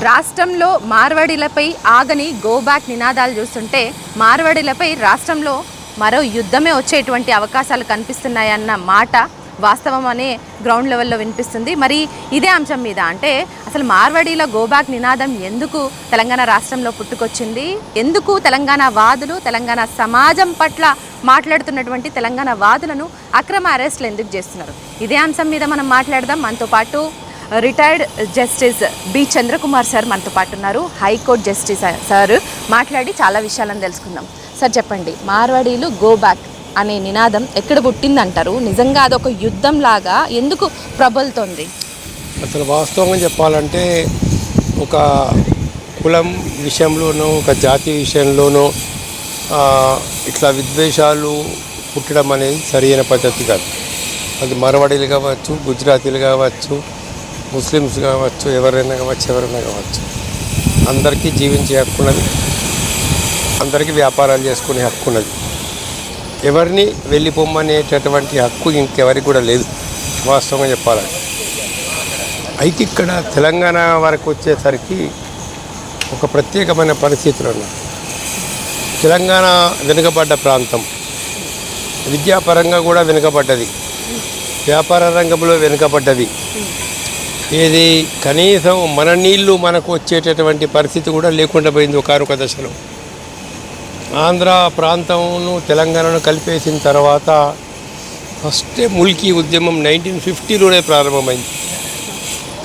రాష్ట్రంలో మార్వాడీలపై ఆగని go back నినాదాలు చూస్తుంటే మార్వాడీలపై రాష్ట్రంలో మరో యుద్ధమే వచ్చేటువంటి అవకాశాలు కనిపిస్తున్నాయన్న మాట వాస్తవం అనే గ్రౌండ్ లెవెల్లో వినిపిస్తుంది. మరి ఇదే అంశం మీద అంటే అసలు మార్వాడీల గో బ్యాక్ నినాదం ఎందుకు తెలంగాణ రాష్ట్రంలో పుట్టుకొచ్చింది, ఎందుకు తెలంగాణ వాదులు తెలంగాణ సమాజం పట్ల మాట్లాడుతున్నటువంటి తెలంగాణ వాదులను అక్రమ అరెస్టులు ఎందుకు చేస్తున్నారు, ఇదే అంశం మీద మనం మాట్లాడదాం. మనతో పాటు retired justice B Chandrakumar sir మనతో పాటు ఉన్నారు, హైకోర్టు జస్టిస్ సార్. మాట్లాడి చాలా విషయాలను తెలుసుకుందాం. సార్ చెప్పండి, మార్వాడీలు గో బ్యాక్ అనే నినాదం ఎక్కడ పుట్టిందంటారు? నిజంగా అదొక యుద్ధం లాగా ఎందుకు ప్రబలుతోంది? అసలు వాస్తవంగా చెప్పాలంటే ఒక కులం విషయంలోనూ ఒక జాతి విషయంలోనూ ఇట్లా విద్వేషాలు పుట్టడం అనేది సరైన పద్ధతి కాదు. అది మార్వాడీలు కావచ్చు, గుజరాతీలు కావచ్చు, ముస్లిమ్స్ కావచ్చు, ఎవరైనా కావచ్చు, అందరికీ జీవించే హక్కు ఉన్నది, అందరికీ వ్యాపారాలు చేసుకునే హక్కు ఉన్నది. ఎవరిని వెళ్ళిపోమ్మనేటటువంటి హక్కు ఇంకెవరికి కూడా లేదు వాస్తవంగా చెప్పాలంటే. అయితే ఇక్కడ తెలంగాణ వరకు వచ్చేసరికి ఒక ప్రత్యేకమైన పరిస్థితులు ఉన్నాయి. తెలంగాణ వెనుకబడ్డ ప్రాంతం, విద్యాపరంగా కూడా వెనుకబడ్డది, వ్యాపార రంగంలో వెనుకబడ్డది. ఏది కనీసం మన నీళ్లు మనకు వచ్చేటటువంటి పరిస్థితి కూడా లేకుండా పోయింది ఒకనొక దశలో. ఆంధ్ర ప్రాంతంను తెలంగాణను కలిపేసిన తర్వాత ఫస్టే ముల్కీ ఉద్యమం 1950లోనే ప్రారంభమైంది.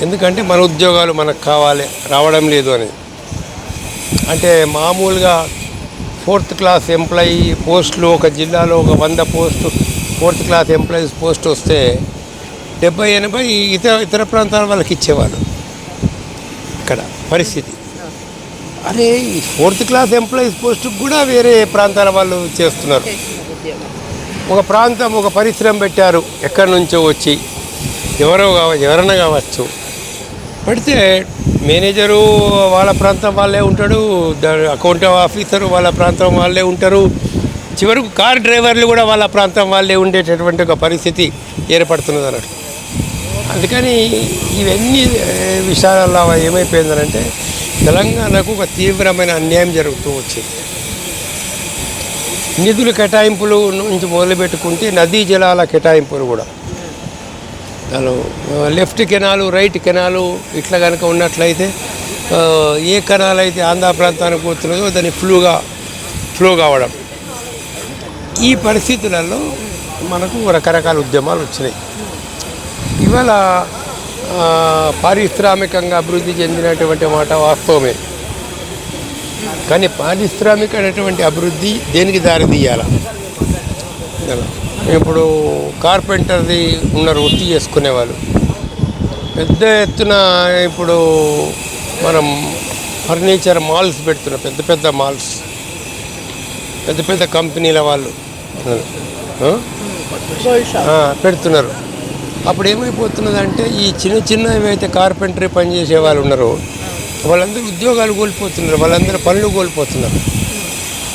ఎందుకంటే మన ఉద్యోగాలు మనకు కావాలి, రావడం లేదు అనేది. అంటే మామూలుగా 4th క్లాస్ ఎంప్లాయీ పోస్టులు ఒక జిల్లాలో ఒక 100 post 4th class employees post వస్తే 70-80 ఇతర ప్రాంతాల వాళ్ళకి ఇచ్చేవాళ్ళు. ఇక్కడ పరిస్థితి అరే 4th క్లాస్ ఎంప్లాయీస్ పోస్టుకు కూడా వేరే ప్రాంతాల వాళ్ళు చేస్తున్నారు. ఒక ప్రాంతం ఒక పరిశ్రమ పెట్టారు, ఎక్కడి నుంచో వచ్చి ఎవరైనా కావచ్చు, పెడితే మేనేజరు వాళ్ళ ప్రాంతం వాళ్ళే ఉంటాడు, అకౌంట్ ఆఫీసరు వాళ్ళ ప్రాంతం వాళ్ళే ఉంటారు, చివరకు కార్ డ్రైవర్లు కూడా వాళ్ళ ప్రాంతం వాళ్ళే ఉండేటటువంటి ఒక పరిస్థితి ఏర్పడుతున్నది అన్నట్టు. అందుకని ఇవన్నీ విషయాలలో ఏమైపోయిందనంటే తెలంగాణకు ఒక తీవ్రమైన అన్యాయం జరుగుతూ వచ్చింది. నిధుల కేటాయింపులు నుంచి మొదలుపెట్టుకుంటే నదీ జలాల కేటాయింపులు కూడా దానిలో లెఫ్ట్ కెనాలు, రైట్ కెనాలు ఇట్లా కనుక ఉన్నట్లయితే ఏ కెనాల్ అయితే ఆంధ్ర ప్రాంతానికి పోతున్నదో దాన్ని ఫ్లో కావడం. ఈ పరిస్థితులలో మనకు రకరకాల ఉద్యమాలు వచ్చినాయి. ఇవాళ పారిశ్రామికంగా అభివృద్ధి చెందినటువంటి మాట వాస్తవమే, కానీ పారిశ్రామికమైనటువంటి అభివృద్ధి దేనికి దారి తీయాల? ఇప్పుడు కార్పెంటర్ది ఉన్నారు, వృత్తి చేసుకునేవాళ్ళు పెద్ద ఎత్తున. ఇప్పుడు మనం ఫర్నిచర్ మాల్స్ పెడుతున్నాం, పెద్ద మాల్స్, పెద్ద కంపెనీల వాళ్ళు పెడుతున్నారు. అప్పుడు ఏమైపోతున్నదంటే ఈ చిన్నవి అయితే కార్పెంటరీ పనిచేసే వాళ్ళు ఉన్నారో వాళ్ళందరూ ఉద్యోగాలు కోల్పోతున్నారు, వాళ్ళందరూ పనులు కోల్పోతున్నారు.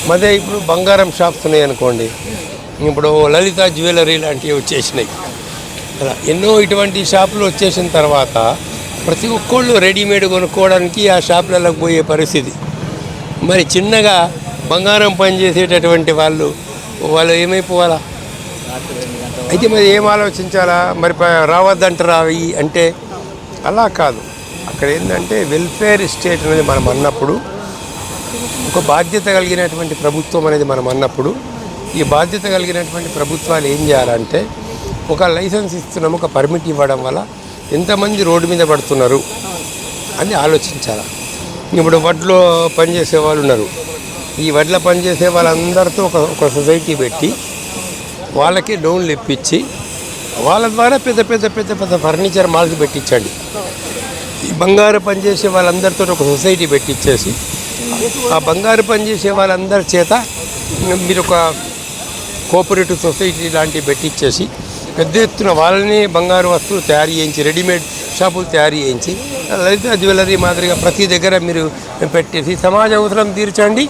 మదే ఇప్పుడు బంగారం షాప్స్ ఉన్నాయి అనుకోండి, ఇప్పుడు లలిత జ్యువెలరీ లాంటివి వచ్చేసినాయి అలా ఎన్నో ఇటువంటి షాపులు వచ్చేసిన తర్వాత ప్రతి ఒక్కళ్ళు రెడీమేడ్ కొనుక్కోవడానికి ఆ షాపులకు పోయే పరిస్థితి. మరి చిన్నగా బంగారం పనిచేసేటటువంటి వాళ్ళు ఏమైపోవాలా? అయితే మరి ఏం ఆలోచించాలా? మరి రావద్దంటారా అవి అంటే అలా కాదు. అక్కడ ఏంటంటే వెల్ఫేర్ స్టేట్ అనేది మనం అన్నప్పుడు, ఒక బాధ్యత కలిగినటువంటి ప్రభుత్వం అనేది మనం అన్నప్పుడు, ఈ బాధ్యత కలిగినటువంటి ప్రభుత్వాలు ఏం చేయాలంటే ఒక లైసెన్స్ ఇస్తున్నాము, ఒక పర్మిట్ ఇవ్వడం వల్ల ఎంతమంది రోడ్డు మీద పడుతున్నారు అని ఆలోచించాలి. ఇప్పుడు వడ్లో పనిచేసే వాళ్ళు ఉన్నారు, ఈ వడ్ల పనిచేసే వాళ్ళందరితో ఒక సొసైటీ పెట్టి వాళ్ళకి లోన్లు ఇప్పించి వాళ్ళ ద్వారా పెద్ద ఫర్నిచర్ మాల్స్ పెట్టించండి. ఈ బంగారు పనిచేసే వాళ్ళందరితో ఒక సొసైటీ పెట్టించేసి ఆ బంగారు పనిచేసే వాళ్ళందరి చేత మీరు ఒక కోఆపరేటివ్ సొసైటీ లాంటివి పెట్టించేసి పెద్ద ఎత్తున వాళ్ళని బంగారు వస్తువులు తయారు చేయించి, రెడీమేడ్ షాపులు తయారు చేయించి లలిత జ్యువెలరీ మాదిరిగా ప్రతి దగ్గర మీరు పెట్టేసి సమాజ అవసరం తీర్చండి,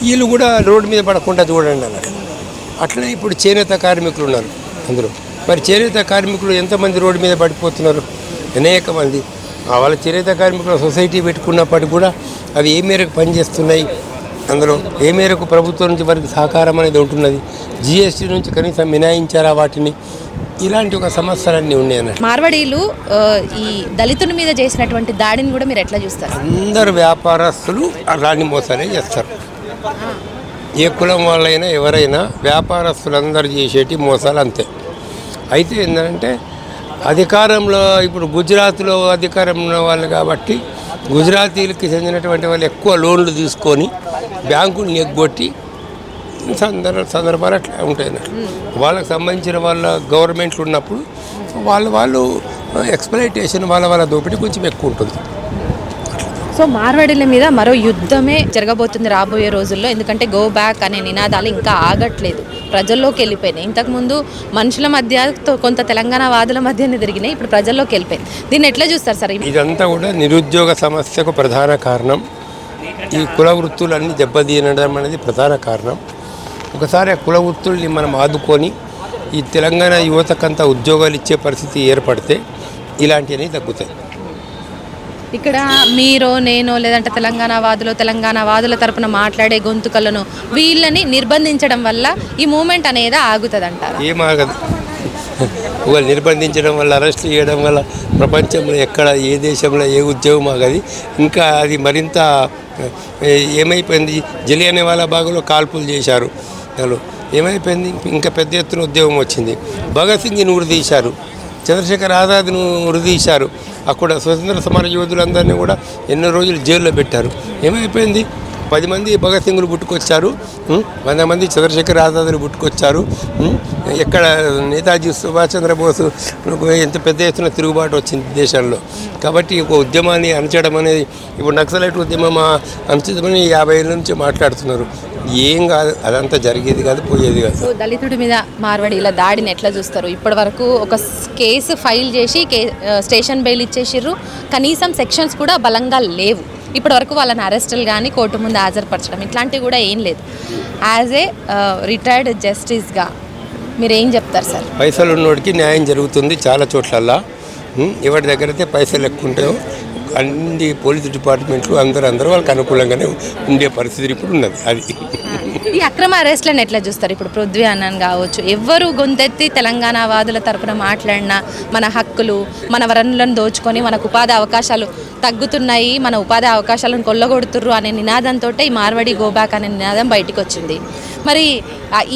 వీళ్ళు కూడా రోడ్డు మీద పడకుండా చూడండి అన్నట్టు. అట్లనే ఇప్పుడు చేనేత కార్మికులు ఉన్నారు అందులో. మరి చేనేత కార్మికులు ఎంతమంది రోడ్డు మీద పడిపోతున్నారు? అనేక మంది. వాళ్ళ చేనేత కార్మికుల సొసైటీ పెట్టుకున్నప్పటికీ కూడా అవి ఏ మేరకు పనిచేస్తున్నాయి, అందులో ఏ మేరకు ప్రభుత్వం నుంచి వారికి సహకారం అనేది ఉంటున్నది, జిఎస్టీ నుంచి కనీసం మినాయించారా వాటిని, ఇలాంటి ఒక సమస్యలన్నీ ఉన్నాయి అన్నట్టు. మార్వాడీలు ఈ దళితుని మీద చేసినటువంటి దాడిని కూడా మీరు ఎట్లా చూస్తారు? అందరు వ్యాపారస్తులు అలాంటి మోసాలే చేస్తారు. ఏ కులం వాళ్ళైనా ఎవరైనా వ్యాపారస్తులందరూ చేసేటి మోసాలు అంతే. అయితే ఏంటంటే అధికారంలో ఇప్పుడు గుజరాత్లో అధికారంలో ఉన్న వాళ్ళు కాబట్టి గుజరాతీలకి చెందినటువంటి వాళ్ళు ఎక్కువ లోన్లు తీసుకొని బ్యాంకులు ఎగ్గొట్టి సందర్భాలు అట్లా ఉంటాయి. వాళ్ళకి సంబంధించిన వాళ్ళ గవర్నమెంట్లు ఉన్నప్పుడు వాళ్ళు ఎక్స్ప్లైటేషన్ వాళ్ళ దోపిడీ కొంచెం ఎక్కువ ఉంటుంది. సో మార్వాడీల మీద మరో యుద్ధమే జరగబోతుంది రాబోయే రోజుల్లో. ఎందుకంటే గో బ్యాక్ అనే నినాదాలు ఇంకా ఆగట్లేదు, ప్రజల్లోకి వెళ్ళిపోయినాయి. ఇంతకుముందు మనుషుల మధ్య కొంత తెలంగాణ వాదుల మధ్యనే తిరిగినాయి, ఇప్పుడు ప్రజల్లోకి వెళ్ళిపోయింది. దీన్ని ఎట్లా చూస్తారు సార్? ఇదంతా కూడా నిరుద్యోగ సమస్యకు ప్రధాన కారణం. ఈ కుల వృత్తులన్నీ దెబ్బతీయడం అనేది ప్రధాన కారణం. ఒకసారి ఆ కుల వృత్తుల్ని మనం ఆదుకొని ఈ తెలంగాణ యువతకంతా ఉద్యోగాలు ఇచ్చే పరిస్థితి ఏర్పడితే ఇలాంటివన్నీ తగ్గుతాయి. ఇక్కడ మీరో నేనో లేదంటే తెలంగాణ వాదుల తరపున మాట్లాడే గొంతుకలను వీళ్ళని నిర్బంధించడం వల్ల ఈ మూమెంట్ అనేది ఆగుతుంది అంటారు? ఏమాగదు. ఒకళ్ళు నిర్బంధించడం వల్ల, అరెస్ట్ చేయడం వల్ల ప్రపంచంలో ఎక్కడ ఏ దేశంలో ఏ ఉద్యోగం ఆగది. ఇంకా అది మరింత ఏమైపోయింది, జలియన్వాలా బాగ్లో కాల్పులు చేశారు, ఏమైపోయింది, ఇంకా పెద్ద ఎత్తున ఉద్యోగం వచ్చింది. భగత్ సింగ్ని ఉరిదీశారు, చంద్రశేఖర్ ఆజాద్ను ఉరిదీశారు. అక్కడ స్వతంత్ర సమర యోధులందరినీ కూడా ఎన్నో రోజులు జైల్లో పెట్టారు. ఏమైపోయింది, 10 మంది భగత్ సింగ్లు పుట్టుకొచ్చారు, 100 మంది చంద్రశేఖర్ ఆజాద్ని పుట్టుకొచ్చారు. ఎక్కడ నేతాజీ సుభాష్ చంద్రబోస్ ఎంత పెద్ద ఎత్తున తిరుగుబాటు వచ్చింది దేశంలో. కాబట్టి ఒక ఉద్యమాన్ని అణచడం అనేది, ఇప్పుడు నక్సలైట్ ఉద్యమం అణచమని 50 ఏళ్ళ నుంచి మాట్లాడుతున్నారు. ఏం కాదు, అదంతా జరిగేది కాదు, పోయేది కాదు. దళితుడి మీద మార్వాడీల దాడిని ఎట్లా చూస్తారు? ఇప్పటి వరకు ఒక కేసు ఫైల్ చేసి స్టేషన్ బెయిల్ ఇచ్చేసిర్రు, కనీసం సెక్షన్స్ కూడా బలంగా లేవు. ఇప్పటి వరకు వాళ్ళని అరెస్టులు కానీ కోర్టు ముందు హాజరుపరచడం ఇట్లాంటివి కూడా ఏం లేదు. యాజ్ ఏ రిటైర్డ్ జస్టిస్గా మీరు ఏం చెప్తారు సార్? పైసలు ఉన్నోడికి న్యాయం జరుగుతుంది చాలా చోట్లల్లా. ఎవరి దగ్గర అయితే పైసలు ఎక్కువ ఉంటాయో అన్ని పోలీస్ డిపార్ట్మెంట్లు అందరూ వాళ్ళకి అనుకూలంగానే ఉండే పరిస్థితి ఇప్పుడు ఉన్నది. అది ఈ అక్రమ అరెస్ట్లను ఎట్లా చూస్తారు? ఇప్పుడు పృథ్వీ అన్నన్ కావచ్చు, ఎవ్వరు గొంతెత్తి తెలంగాణ వాదుల తరపున మాట్లాడినా మన హక్కులు, మన వనరులను దోచుకొని మనకు ఉపాధి అవకాశాలు తగ్గుతున్నాయి, మన ఉపాధి అవకాశాలను కొల్లగొడుతుర్రు అనే నినాదంతో ఈ మార్వాడి గోబ్యాక్ అనే నినాదం బయటకు వచ్చింది. మరి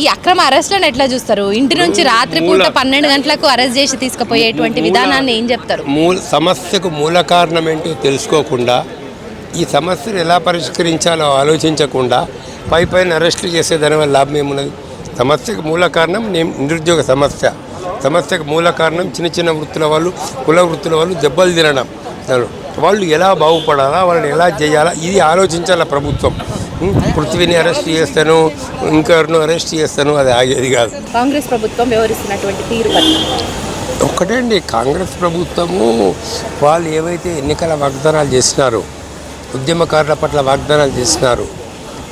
ఈ అక్రమ అరెస్ట్లను ఎట్లా చూస్తారు? ఇంటి నుంచి రాత్రిపూట 12 గంటలకు అరెస్ట్ చేసి తీసుకుపోయేటువంటి విధానాన్ని ఏం చెప్తారు? సమస్యకు మూల కారణం ఏంటో తెలుసుకోకుండా, ఈ సమస్యను ఎలా పరిష్కరించాలో ఆలోచించకుండా పైన అరెస్టులు చేసే దానివల్ల లాభం ఏమున్నది? సమస్యకు మూల కారణం నిరుద్యోగ సమస్యకు మూల కారణం చిన్న వృత్తుల వాళ్ళు, కుల వృత్తుల వాళ్ళు దెబ్బలు తినడం. వాళ్ళు ఎలా బాగుపడాలా, వాళ్ళని ఎలా చేయాలా, ఇది ఆలోచించాల ప్రభుత్వం. పృథ్వీని అరెస్ట్ చేస్తాను, ఇంకెవరినో అరెస్ట్ చేస్తాను, అది ఆగేది కాదు. కాంగ్రెస్ ప్రభుత్వం వ్యవహరిస్తున్నటువంటి తీరు ఒక్కటే అండి, కాంగ్రెస్ ప్రభుత్వము వాళ్ళు ఏవైతే ఎన్నికల వాగ్దానాలు చేసినారో, ఉద్యమకారుల పట్ల వాగ్దానాలు చేసినారు,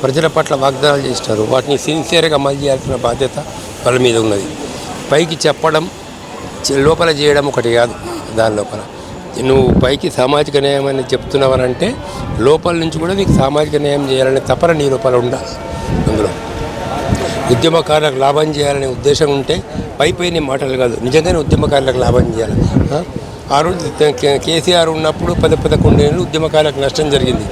ప్రజల పట్ల వాగ్దానాలు చేసినారు, వాటిని సిన్సియర్గా అమలు చేయాల్సిన బాధ్యత వాళ్ళ మీద ఉన్నది. పైకి చెప్పడం, లోపల చేయడం ఒకటి కాదు. దాని లోపల నువ్వు పైకి సామాజిక న్యాయం అని చెప్తున్నావనంటే లోపల నుంచి కూడా నీకు సామాజిక న్యాయం చేయాలనే తపన నీ లోపల ఉండాలి. అందులో ఉద్యమకారులకు లాభం చేయాలనే ఉద్దేశం ఉంటే పైన మాటలు కాదు, నిజంగానే ఉద్యమకారులకు లాభం చేయాలి. ఆ రోజు కేసీఆర్ ఉన్నప్పుడు 11 ఏళ్ళు ఉద్యమకారులకు నష్టం జరిగింది.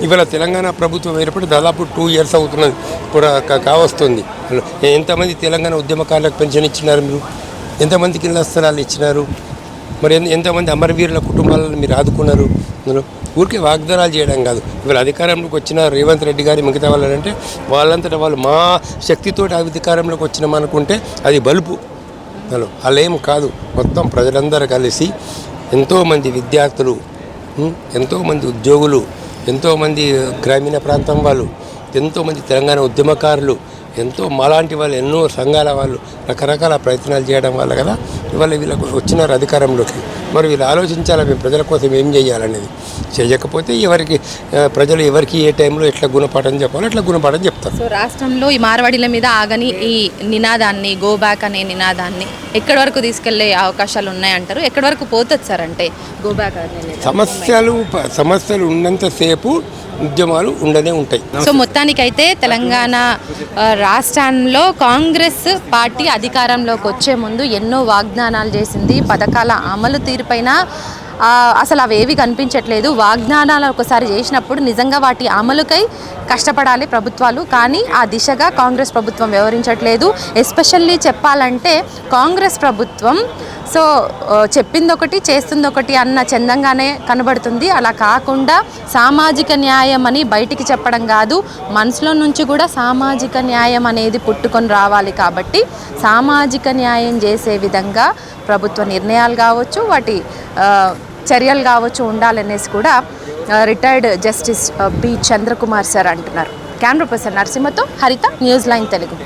ఇవాళ తెలంగాణ ప్రభుత్వం ఏర్పడి దాదాపు 2 years అవుతున్నది కూడా కావస్తుంది. ఎంతమంది తెలంగాణ ఉద్యమకారులకు పెన్షన్ ఇచ్చినారు మీరు? ఎంతమందికి ఇళ్ల స్థలాలు ఇచ్చినారు? మరి ఎంతమంది అమరవీరుల కుటుంబాలను మీరు ఆదుకున్నారు? ఊరికే వాగ్దానాలు చేయడం కాదు. ఇవాళ అధికారంలోకి వచ్చిన రేవంత్ రెడ్డి గారి మిగతా వాళ్ళంటే వాళ్ళంతటా వాళ్ళు మా శక్తితోటి అధికారంలోకి వచ్చినామనుకుంటే అది బలుపు. అలా ఏం కాదు. మొత్తం ప్రజలందరూ కలిసి ఎంతోమంది విద్యార్థులు, ఎంతోమంది ఉద్యోగులు, ఎంతోమంది గ్రామీణ ప్రాంతం వాళ్ళు, ఎంతోమంది తెలంగాణ ఉద్యమకారులు ఎంతో మాలాంటి వాళ్ళు ఎన్నో సంఘాల వాళ్ళు రకరకాల ప్రయత్నాలు చేయడం వల్ల కదా ఇవాళ వీళ్ళకు వచ్చినారు అధికారంలోకి. మరి వీళ్ళు ఆలోచించాలి మేము ప్రజల కోసం ఏం చేయాలనేది. చేయకపోతే ప్రజలు ఎవరికి ఏ టైంలో ఎట్లా గుణపాఠం చెప్పాలో అట్లా గుణపాఠం చెప్తారు. సో రాష్ట్రంలో ఈ మార్వాడీల మీద ఆగని ఈ నినాదాన్ని, గో బ్యాక్ అనే నినాదాన్ని ఎక్కడి వరకు తీసుకెళ్లే అవకాశాలు ఉన్నాయంటారు? ఎక్కడి వరకు పోతుంది సార్ అంటే గో బ్యాక్ అనే సమస్యలు ఉన్నంతసేపు ఉద్యమాలు ఉండనే ఉంటాయి. సో మొత్తానికైతే తెలంగాణ రాష్ట్రంలో కాంగ్రెస్ పార్టీ అధికారంలోకి వచ్చే ముందు ఎన్నో వాగ్దానాలు చేసింది. పథకాల అమలు తీరుపైన అసలు అవేవి కనిపించట్లేదు. వాగ్దానాలు ఒకసారి చేసినప్పుడు నిజంగా వాటి అమలుకై కష్టపడాలి ప్రభుత్వాలు, కానీ ఆ దిశగా కాంగ్రెస్ ప్రభుత్వం వ్యవహరించట్లేదు. ఎస్పెషల్లీ చెప్పాలంటే కాంగ్రెస్ ప్రభుత్వం సో చెప్పిందొకటి చేస్తుందొకటి అన్న చందంగానే కనబడుతుంది. అలా కాకుండా సామాజిక న్యాయం అని బయటికి చెప్పడం కాదు, మనసులో నుంచి కూడా సామాజిక న్యాయం అనేది పుట్టుకొని రావాలి. కాబట్టి సామాజిక న్యాయం చేసే విధంగా ప్రభుత్వ నిర్ణయాలు కావచ్చు, వాటి చర్యలు కావచ్చు ఉండాలనేసి కూడా retired justice B Chandrakumar sir అంటున్నారు. కెమెరా పర్సన్ నరసింహతో హరిత, న్యూస్ లైన్ తెలుగు.